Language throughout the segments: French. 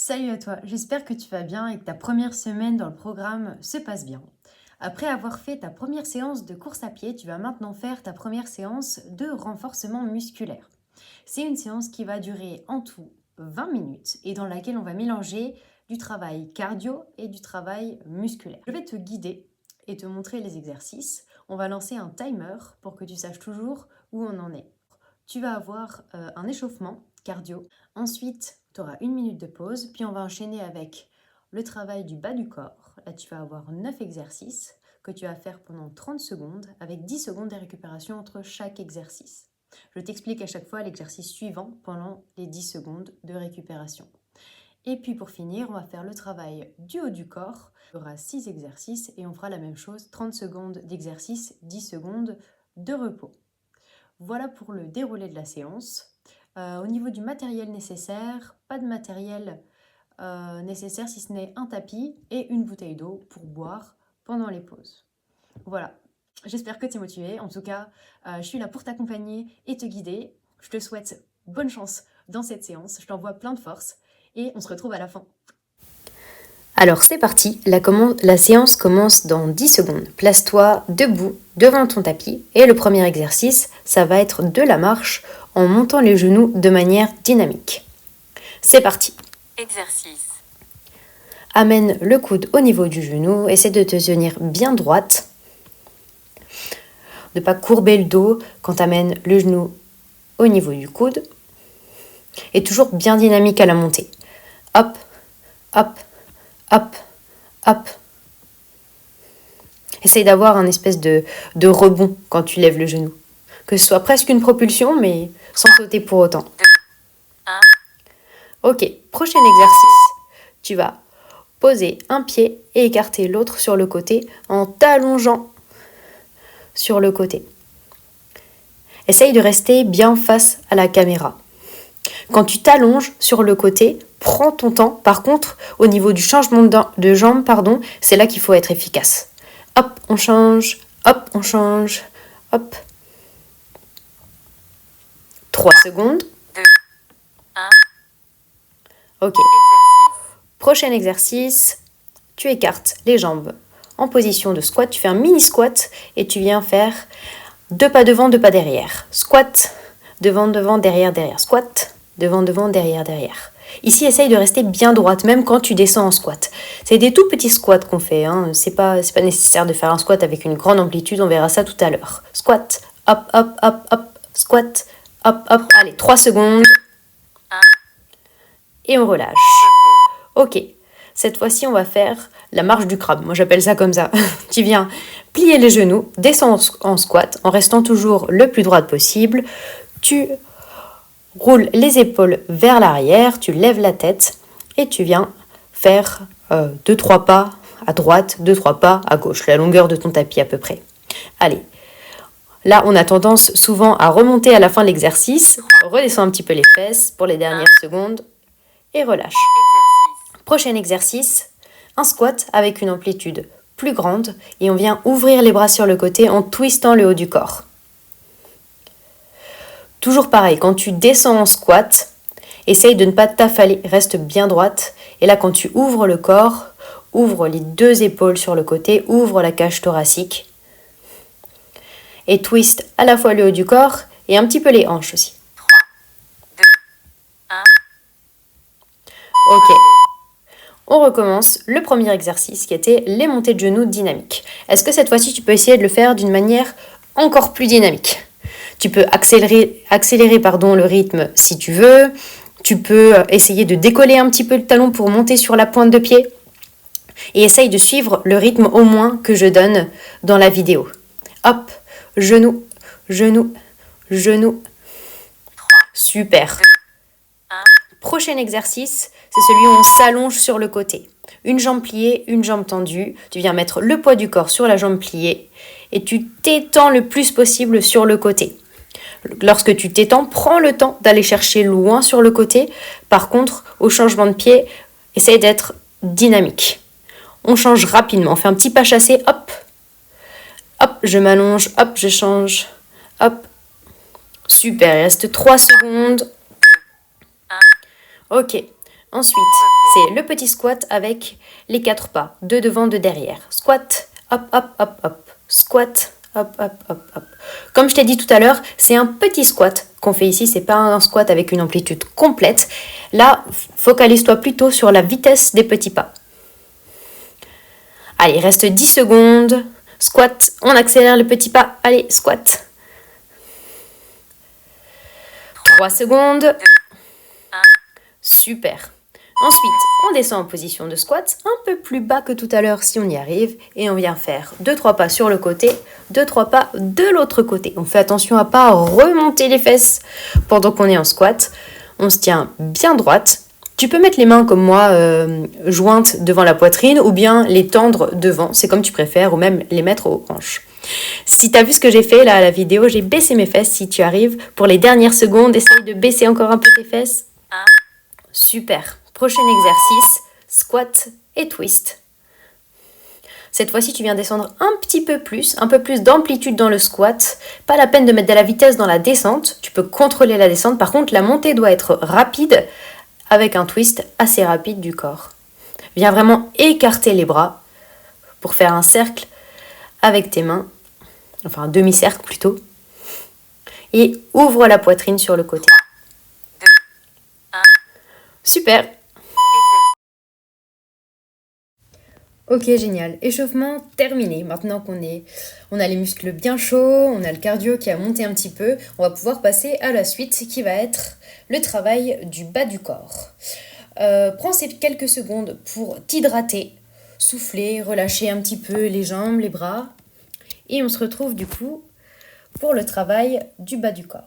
Salut à toi, j'espère que tu vas bien et que ta première semaine dans le programme se passe bien. Après avoir fait ta première séance de course à pied, tu vas maintenant faire ta première séance de renforcement musculaire. C'est une séance qui va durer en tout 20 minutes et dans laquelle on va mélanger du travail cardio et du travail musculaire. Je vais te guider et te montrer les exercices. On va lancer un timer pour que tu saches toujours où on en est. Tu vas avoir un échauffement cardio. Ensuite, tu auras une minute de pause. Puis on va enchaîner avec le travail du bas du corps. Là, tu vas avoir 9 exercices que tu vas faire pendant 30 secondes avec 10 secondes de récupération entre chaque exercice. Je t'explique à chaque fois l'exercice suivant pendant les 10 secondes de récupération. Et puis pour finir, on va faire le travail du haut du corps. Il y aura 6 exercices et on fera la même chose, 30 secondes d'exercice, 10 secondes de repos. Voilà pour le déroulé de la séance. Au niveau du matériel nécessaire, pas de matériel nécessaire si ce n'est un tapis et une bouteille d'eau pour boire pendant les pauses. Voilà, j'espère que tu es motivé. En tout cas, je suis là pour t'accompagner et te guider. Je te souhaite bonne chance dans cette séance. Je t'envoie plein de force et on se retrouve à la fin. Alors c'est parti, la séance commence dans 10 secondes. Place-toi debout devant ton tapis et le premier exercice, ça va être de la marche en montant les genoux de manière dynamique. C'est parti. Exercice. Amène le coude au niveau du genou, essaie de te tenir bien droite. Ne pas courber le dos quand tu amènes le genou au niveau du coude. Et toujours bien dynamique à la montée. Hop, hop, hop, hop. Essaye d'avoir un espèce de rebond quand tu lèves le genou. Que ce soit presque une propulsion, mais sans sauter pour autant. 2, 1. Ok, prochain exercice. Tu vas poser un pied et écarter l'autre sur le côté en t'allongeant sur le côté. Essaye de rester bien face à la caméra. Quand tu t'allonges sur le côté, prends ton temps. Par contre, au niveau du changement de jambe, c'est là qu'il faut être efficace. Hop, on change. Hop, on change. Hop. 3 secondes. 2, 1. Ok. Prochain exercice. Tu écartes les jambes en position de squat. Tu fais un mini squat et tu viens faire 2 pas devant, 2 pas derrière. Squat, devant, devant, derrière, derrière. Squat, devant, devant, derrière, derrière. Ici, essaye de rester bien droite, même quand tu descends en squat. C'est des tout petits squats qu'on fait. C'est pas nécessaire de faire un squat avec une grande amplitude. On verra ça tout à l'heure. Squat, hop, hop, hop, hop. Squat, hop, hop. Allez, 3 secondes. 1. Et on relâche. Ok. Cette fois-ci, on va faire la marche du crabe. Moi, j'appelle ça comme ça. Tu viens plier les genoux, descends en squat, en restant toujours le plus droite possible. Tu roules les épaules vers l'arrière, tu lèves la tête et tu viens faire 2-3 pas à droite, 2-3 pas à gauche, la longueur de ton tapis à peu près. Allez, là on a tendance souvent à remonter à la fin de l'exercice, redescends un petit peu les fesses pour les dernières secondes et relâche. Prochain exercice, un squat avec une amplitude plus grande et on vient ouvrir les bras sur le côté en twistant le haut du corps. Toujours pareil, quand tu descends en squat, essaye de ne pas t'affaler, reste bien droite. Et là, quand tu ouvres le corps, ouvre les 2 épaules sur le côté, ouvre la cage thoracique. Et twist à la fois le haut du corps et un petit peu les hanches aussi. 3, 2, 1. Ok. On recommence le premier exercice qui était les montées de genoux dynamiques. Est-ce que cette fois-ci, tu peux essayer de le faire d'une manière encore plus dynamique ? Tu peux accélérer le rythme si tu veux. Tu peux essayer de décoller un petit peu le talon pour monter sur la pointe de pied. Et essaye de suivre le rythme au moins que je donne dans la vidéo. Hop, genou, genou, genou. 3, Super. 2, 1. Prochain exercice, c'est celui où on s'allonge sur le côté. Une jambe pliée, une jambe tendue. Tu viens mettre le poids du corps sur la jambe pliée et tu t'étends le plus possible sur le côté. Lorsque tu t'étends, prends le temps d'aller chercher loin sur le côté. Par contre, au changement de pied, essaye d'être dynamique. On change rapidement. On fait un petit pas chassé. Hop, hop, je m'allonge. Hop, je change. Hop. Super, il reste 3 secondes. 1. Ok. Ensuite, C'est le petit squat avec les 4 pas, 2 devant, 2 derrière. Squat, hop, hop, hop, hop. Squat, hop, hop, hop, hop. Comme je t'ai dit tout à l'heure, c'est un petit squat qu'on fait ici. C'est pas un squat avec une amplitude complète. Là, focalise-toi plutôt sur la vitesse des petits pas. Allez, il reste 10 secondes. Squat, on accélère le petit pas. Allez, squat. 3 secondes. 2, 1. Super. Ensuite, on descend en position de squat, un peu plus bas que tout à l'heure si on y arrive. Et on vient faire 2-3 pas sur le côté, 2-3 pas de l'autre côté. On fait attention à ne pas remonter les fesses pendant qu'on est en squat. On se tient bien droite. Tu peux mettre les mains comme moi, jointes devant la poitrine, ou bien les tendre devant, c'est comme tu préfères, ou même les mettre aux hanches. Si tu as vu ce que j'ai fait là à la vidéo, j'ai baissé mes fesses. Si tu arrives, pour les dernières secondes, essaye de baisser encore un peu tes fesses. 1. Super. Prochain exercice, squat et twist. Cette fois-ci, tu viens descendre un peu plus d'amplitude dans le squat. Pas la peine de mettre de la vitesse dans la descente. Tu peux contrôler la descente. Par contre, la montée doit être rapide avec un twist assez rapide du corps. Viens vraiment écarter les bras pour faire un cercle avec tes mains. Enfin, un demi-cercle plutôt. Et ouvre la poitrine sur le côté. 2, 1. Super. Ok, génial. Échauffement terminé. Maintenant on a les muscles bien chauds, on a le cardio qui a monté un petit peu, on va pouvoir passer à la suite qui va être le travail du bas du corps. Prends ces quelques secondes pour t'hydrater, souffler, relâcher un petit peu les jambes, les bras. Et on se retrouve du coup pour le travail du bas du corps.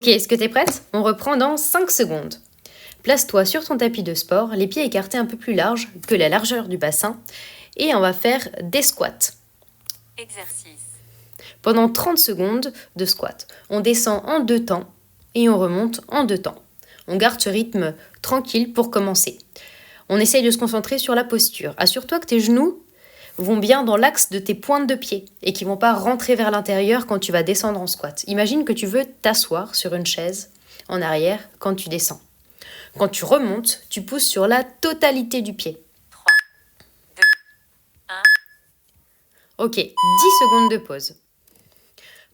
Ok, est-ce que tu es prête? On reprend dans 5 secondes. Place-toi sur ton tapis de sport, les pieds écartés un peu plus larges que la largeur du bassin. Et on va faire des squats. Exercice. Pendant 30 secondes de squat. On descend en 2 temps et on remonte en 2 temps. On garde ce rythme tranquille pour commencer. On essaye de se concentrer sur la posture. Assure-toi que tes genoux vont bien dans l'axe de tes pointes de pied et qui ne vont pas rentrer vers l'intérieur quand tu vas descendre en squat. Imagine que tu veux t'asseoir sur une chaise en arrière quand tu descends. Quand tu remontes, tu pousses sur la totalité du pied. 3, 2, 1. Ok, 10 secondes de pause.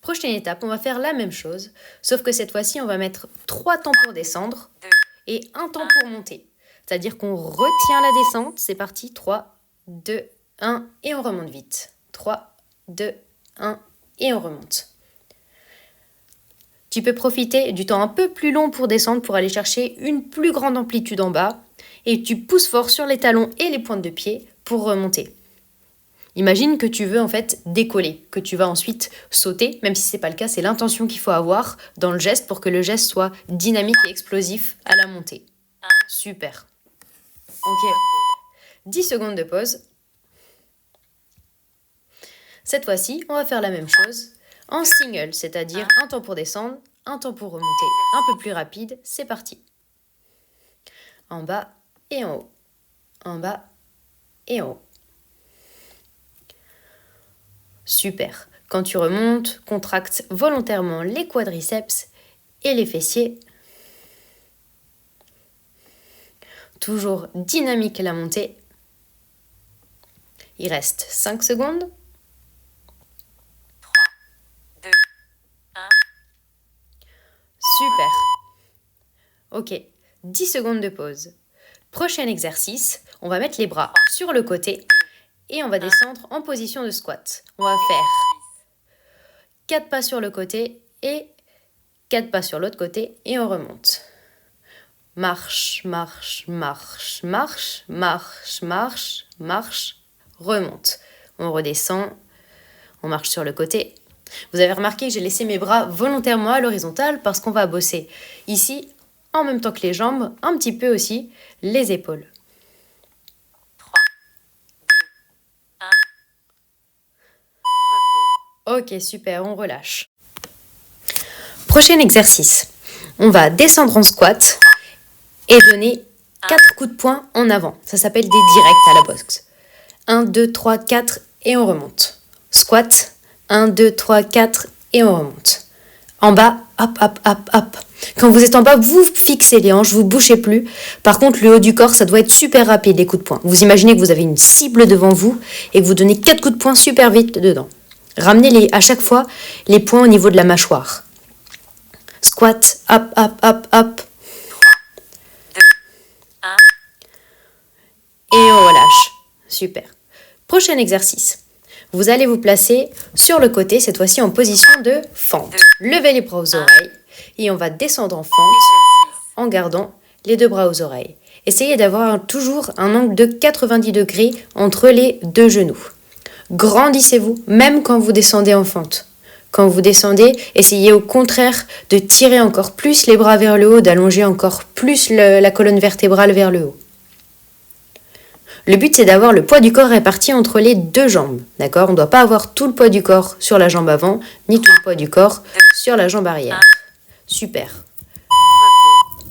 Prochaine étape, on va faire la même chose, sauf que cette fois-ci, on va mettre 3 temps pour descendre 2, et 1 temps pour monter. C'est-à-dire qu'on retient la descente, c'est parti, 3, 2, 1, et on remonte vite. 3, 2, 1, et on remonte. Tu peux profiter du temps un peu plus long pour descendre pour aller chercher une plus grande amplitude en bas, et tu pousses fort sur les talons et les pointes de pied pour remonter. Imagine que tu veux en fait décoller, que tu vas ensuite sauter, même si ce n'est pas le cas, c'est l'intention qu'il faut avoir dans le geste pour que le geste soit dynamique et explosif à la montée. Super. Ok. 10 secondes de pause. Cette fois-ci, on va faire la même chose en single, c'est-à-dire un temps pour descendre, un temps pour remonter. Un peu plus rapide, c'est parti. En bas et en haut. En bas et en haut. Super. Quand tu remontes, contracte volontairement les quadriceps et les fessiers. Toujours dynamique la montée. Il reste 5 secondes. 3, 2, 1. Super. Ok, 10 secondes de pause. Prochain exercice, on va mettre les bras sur le côté et on va descendre en position de squat. On va faire 4 pas sur le côté et 4 pas sur l'autre côté et on remonte. Marche, marche, marche, marche, marche, marche, marche, remonte. On redescend, on marche sur le côté. Vous avez remarqué que j'ai laissé mes bras volontairement à l'horizontale parce qu'on va bosser ici, en même temps que les jambes, un petit peu aussi les épaules. Ok, super, on relâche. Prochain exercice. On va descendre en squat et donner 4 coups de poing en avant. Ça s'appelle des directs à la boxe. 1, 2, 3, 4 et on remonte. Squat, 1, 2, 3, 4 et on remonte. En bas, hop, hop, hop, hop. Quand vous êtes en bas, vous fixez les hanches, vous ne bougez plus. Par contre, le haut du corps, ça doit être super rapide, les coups de poing. Vous imaginez que vous avez une cible devant vous et que vous donnez 4 coups de poing super vite dedans. Ramenez à chaque fois les poings au niveau de la mâchoire. Squat, hop, hop, hop, hop. 2, 1. Et on relâche. Super. Prochain exercice. Vous allez vous placer sur le côté, cette fois-ci en position de fente. Levez les bras aux oreilles et on va descendre en fente Exercice. en gardant les 2 bras aux oreilles. Essayez d'avoir toujours un angle de 90 degrés entre les 2 genoux. Grandissez-vous, même quand vous descendez en fente. Quand vous descendez, essayez au contraire de tirer encore plus les bras vers le haut, d'allonger encore plus la colonne vertébrale vers le haut. Le but, c'est d'avoir le poids du corps réparti entre les 2 jambes. D'accord ? On ne doit pas avoir tout le poids du corps sur la jambe avant, ni tout le poids du corps sur la jambe arrière. Super. Repos.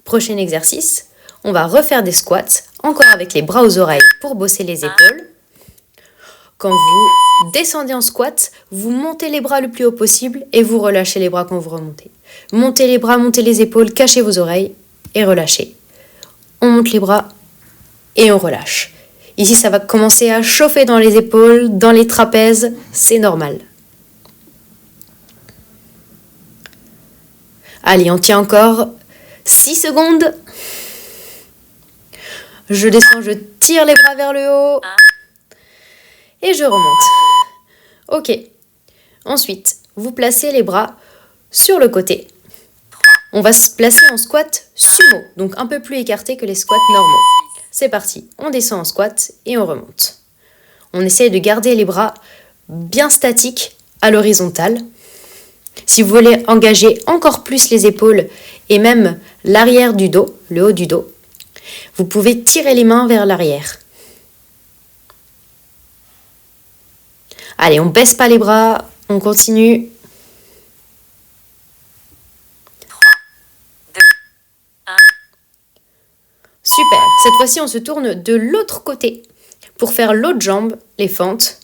Prochain exercice, on va refaire des squats, encore avec les bras aux oreilles pour bosser les épaules. Quand vous descendez en squat, vous montez les bras le plus haut possible et vous relâchez les bras quand vous remontez. Montez les bras, montez les épaules, cachez vos oreilles et relâchez. On monte les bras et on relâche. Ici, ça va commencer à chauffer dans les épaules, dans les trapèzes, c'est normal. Allez, on tient encore 6 secondes. Je descends, je tire les bras vers le haut. Et je remonte. Ok. Ensuite, vous placez les bras sur le côté. On va se placer en squat sumo, donc un peu plus écarté que les squats normaux. C'est parti. On descend en squat et on remonte. On essaie de garder les bras bien statiques à l'horizontale. Si vous voulez engager encore plus les épaules et même l'arrière du dos, le haut du dos, vous pouvez tirer les mains vers l'arrière. Allez, on baisse pas les bras, on continue. 3, 2, 1. Super. Cette fois-ci, on se tourne de l'autre côté pour faire l'autre jambe, les fentes.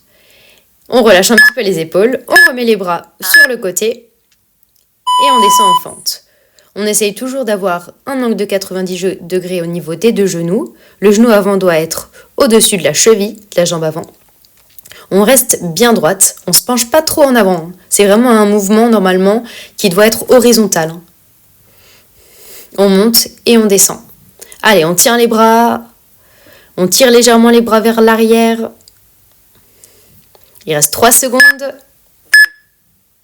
On relâche un petit peu les épaules, on remet les bras sur le côté et on descend en fente. On essaye toujours d'avoir un angle de 90 degrés au niveau des 2 genoux. Le genou avant doit être au-dessus de la cheville, de la jambe avant. On reste bien droite, on ne se penche pas trop en avant. C'est vraiment un mouvement normalement qui doit être horizontal. On monte et on descend. Allez, on tient les bras, on tire légèrement les bras vers l'arrière. Il reste 3 secondes.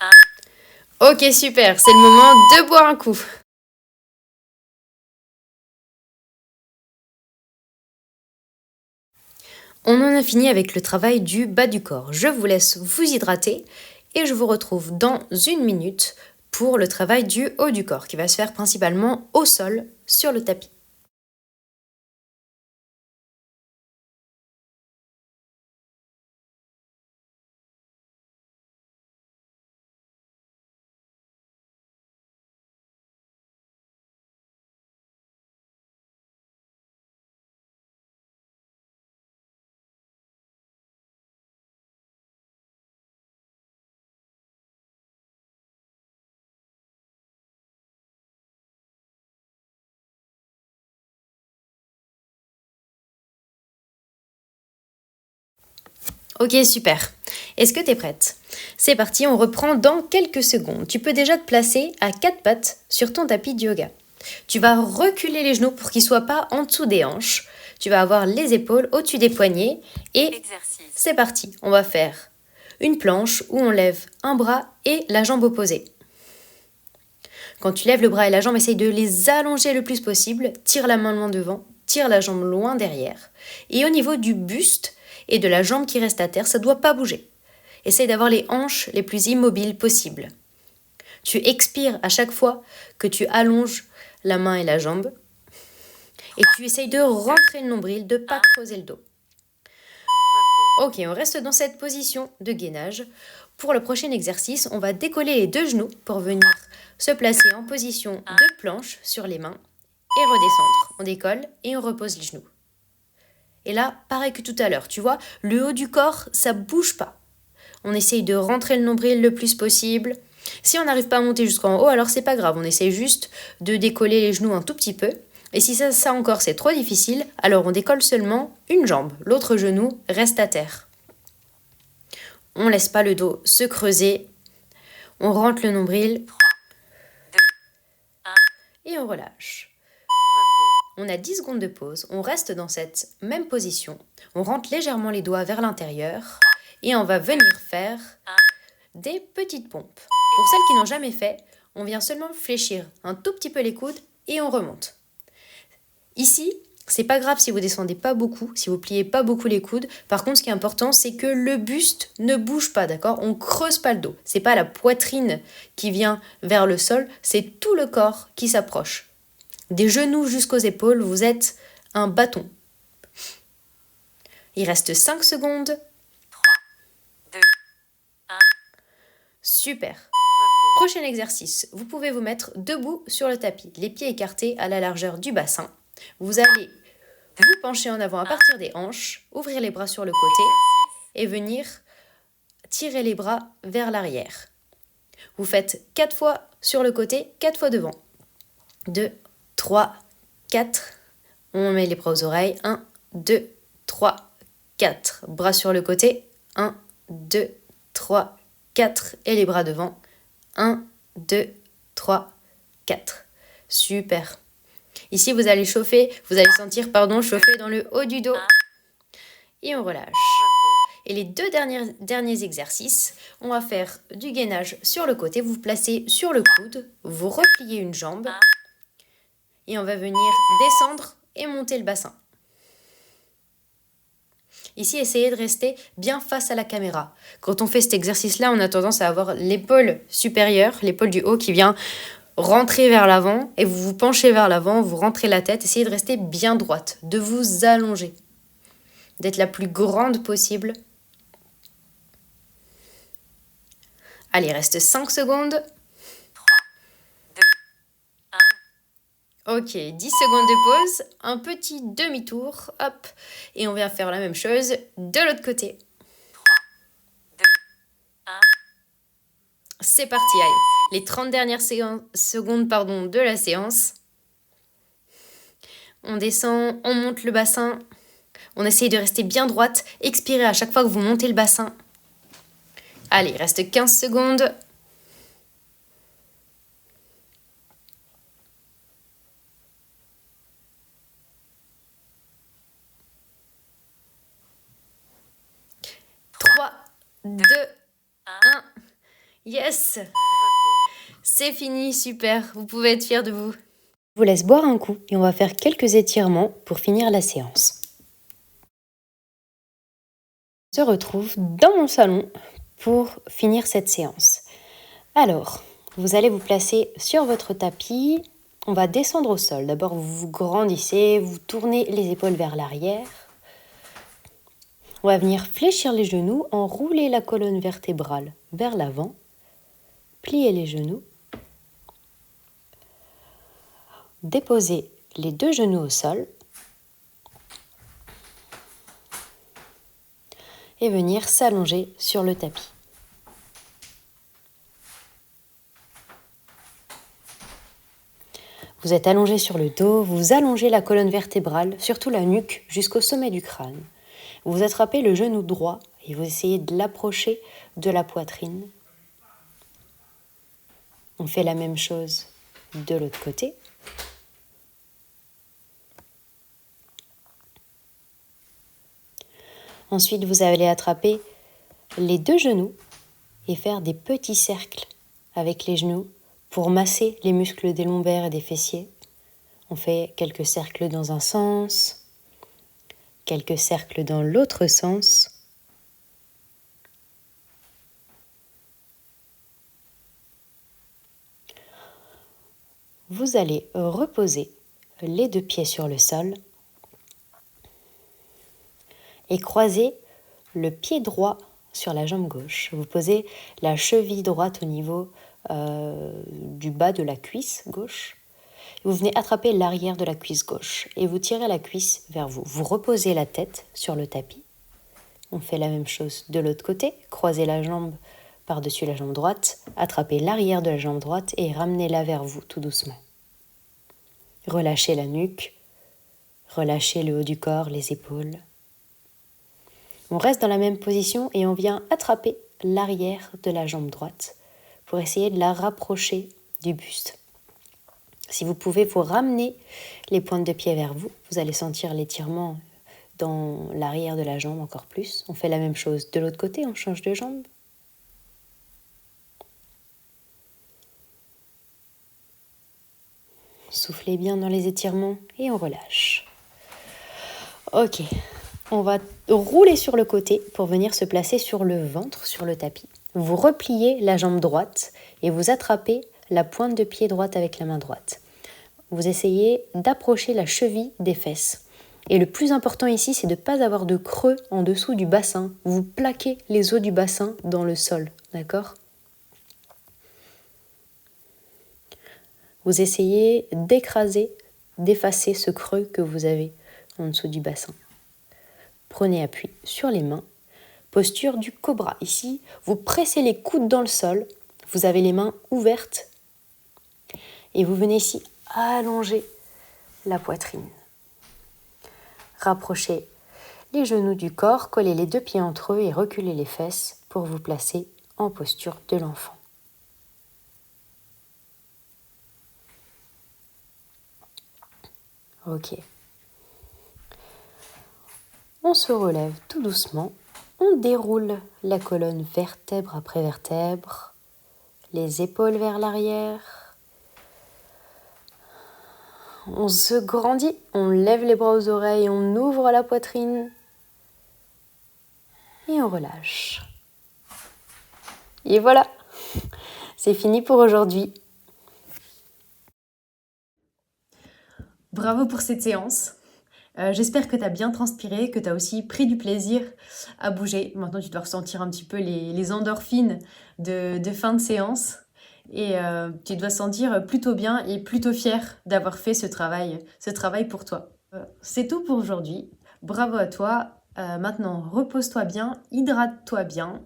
1. Ok, super, c'est le moment de boire un coup. On en a fini avec le travail du bas du corps. Je vous laisse vous hydrater et je vous retrouve dans 1 minute pour le travail du haut du corps qui va se faire principalement au sol sur le tapis. Ok, super. Est-ce que tu es prête ? C'est parti, on reprend dans quelques secondes. Tu peux déjà te placer à 4 pattes sur ton tapis de yoga. Tu vas reculer les genoux pour qu'ils ne soient pas en dessous des hanches. Tu vas avoir les épaules au-dessus des poignets. Et Exercice. c'est parti, on va faire une planche où on lève un bras et la jambe opposée. Quand tu lèves le bras et la jambe, essaye de les allonger le plus possible. Tire la main loin devant, tire la jambe loin derrière. Et au niveau du buste et de la jambe qui reste à terre, ça ne doit pas bouger. Essaye d'avoir les hanches les plus immobiles possibles. Tu expires à chaque fois que tu allonges la main et la jambe. Et tu essayes de rentrer le nombril, de ne pas creuser le dos. Ok, on reste dans cette position de gainage. Pour le prochain exercice, on va décoller les deux genoux pour venir se placer en position de planche sur les mains et redescendre. On décolle et on repose les genoux. Et là, pareil que tout à l'heure, tu vois, le haut du corps, ça bouge pas. On essaye de rentrer le nombril le plus possible. Si on n'arrive pas à monter jusqu'en haut, alors c'est pas grave, on essaye juste de décoller les genoux un tout petit peu. Et si ça encore c'est trop difficile, alors on décolle seulement une jambe, l'autre genou reste à terre. On laisse pas le dos se creuser, on rentre le nombril 3, 2, 1. et on relâche. Repos. On a 10 secondes de pause, on reste dans cette même position, on rentre légèrement les doigts vers l'intérieur et on va venir faire 1. des petites pompes. Pour celles qui n'ont jamais fait, on vient seulement fléchir un tout petit peu les coudes et on remonte. Ici, c'est pas grave si vous descendez pas beaucoup, si vous pliez pas beaucoup les coudes. Par contre, ce qui est important, c'est que le buste ne bouge pas, d'accord ? On creuse pas le dos. C'est pas la poitrine qui vient vers le sol, c'est tout le corps qui s'approche. Des genoux jusqu'aux épaules, vous êtes un bâton. Il reste 5 secondes. 3, 2, 1. Super. Repos. Prochain exercice, vous pouvez vous mettre debout sur le tapis, les pieds écartés à la largeur du bassin. Vous allez vous pencher en avant à partir des hanches, ouvrir les bras sur le côté et venir tirer les bras vers l'arrière. Vous faites 4 fois sur le côté, 4 fois devant. 2, 3, 4. On met les bras aux oreilles. 1, 2, 3, 4. Bras sur le côté. 1, 2, 3, 4. Et les bras devant. 1, 2, 3, 4. Super. Ici, vous allez sentir, chauffer dans le haut du dos. Et on relâche. Et les deux derniers exercices, on va faire du gainage sur le côté. Vous vous placez sur le coude, vous repliez une jambe. Et on va venir descendre et monter le bassin. Ici, essayez de rester bien face à la caméra. Quand on fait cet exercice-là, on a tendance à avoir l'épaule supérieure, l'épaule du haut qui vient rentrer vers l'avant et vous vous penchez vers l'avant, vous rentrez la tête, essayez de rester bien droite, de vous allonger, d'être la plus grande possible. Allez, il reste 5 secondes. 3, 2, 1. Ok, 10 secondes de pause, un petit demi-tour, hop, et on vient faire la même chose de l'autre côté. 3, 2, 1. C'est parti, allez, les 30 dernières secondes de la séance. On descend, on monte le bassin, on essaye de rester bien droite, expirez à chaque fois que vous montez le bassin. Allez, il reste 15 secondes. 3, 2, 1. Yes! C'est fini, super. Vous pouvez être fiers de vous. Je vous laisse boire un coup et on va faire quelques étirements pour finir la séance. On se retrouve dans mon salon pour finir cette séance. Alors, vous allez vous placer sur votre tapis. On va descendre au sol. D'abord, vous grandissez, vous tournez les épaules vers l'arrière. On va venir fléchir les genoux, enrouler la colonne vertébrale vers l'avant, plier les genoux, déposer les deux genoux au sol et venir s'allonger sur le tapis. Vous êtes allongé sur le dos, vous allongez la colonne vertébrale, surtout la nuque, jusqu'au sommet du crâne. Vous attrapez le genou droit et vous essayez de l'approcher de la poitrine. On fait la même chose de l'autre côté. Ensuite, vous allez attraper les deux genoux et faire des petits cercles avec les genoux pour masser les muscles des lombaires et des fessiers. On fait quelques cercles dans un sens, quelques cercles dans l'autre sens. Vous allez reposer les deux pieds sur le sol et croiser le pied droit sur la jambe gauche. Vous posez la cheville droite au niveau du bas de la cuisse gauche. Vous venez attraper l'arrière de la cuisse gauche et vous tirez la cuisse vers vous. Vous reposez la tête sur le tapis. On fait la même chose de l'autre côté. Croisez la jambe par-dessus la jambe droite, attrapez l'arrière de la jambe droite et ramenez-la vers vous tout doucement. Relâchez la nuque, relâchez le haut du corps, les épaules. On reste dans la même position et on vient attraper l'arrière de la jambe droite pour essayer de la rapprocher du buste. Si vous pouvez vous ramener les pointes de pied vers vous, vous allez sentir l'étirement dans l'arrière de la jambe encore plus. On fait la même chose de l'autre côté, on change de jambe. Soufflez bien dans les étirements et on relâche. Ok, on va rouler sur le côté pour venir se placer sur le ventre, sur le tapis. Vous repliez la jambe droite et vous attrapez la pointe de pied droite avec la main droite. Vous essayez d'approcher la cheville des fesses. Et le plus important ici, c'est de ne pas avoir de creux en dessous du bassin. Vous plaquez les os du bassin dans le sol, d'accord ? Vous essayez d'écraser, d'effacer ce creux que vous avez en dessous du bassin. Prenez appui sur les mains. Posture du cobra. Ici, vous pressez les coudes dans le sol. Vous avez les mains ouvertes. Et vous venez ici allonger la poitrine. Rapprochez les genoux du corps, collez les deux pieds entre eux et reculez les fesses pour vous placer en posture de l'enfant. Ok. On se relève tout doucement. On déroule la colonne vertèbre après vertèbre. Les épaules vers l'arrière. On se grandit. On lève les bras aux oreilles. On ouvre la poitrine. Et on relâche. Et voilà. C'est fini pour aujourd'hui. Bravo pour cette séance. J'espère que tu as bien transpiré, que tu as aussi pris du plaisir à bouger. Maintenant, tu dois ressentir un petit peu les endorphines de fin de séance. Et tu dois te sentir plutôt bien et plutôt fier d'avoir fait ce travail pour toi. C'est tout pour aujourd'hui. Bravo à toi. Maintenant, repose-toi bien, hydrate-toi bien.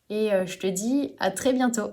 Et je te dis à très bientôt.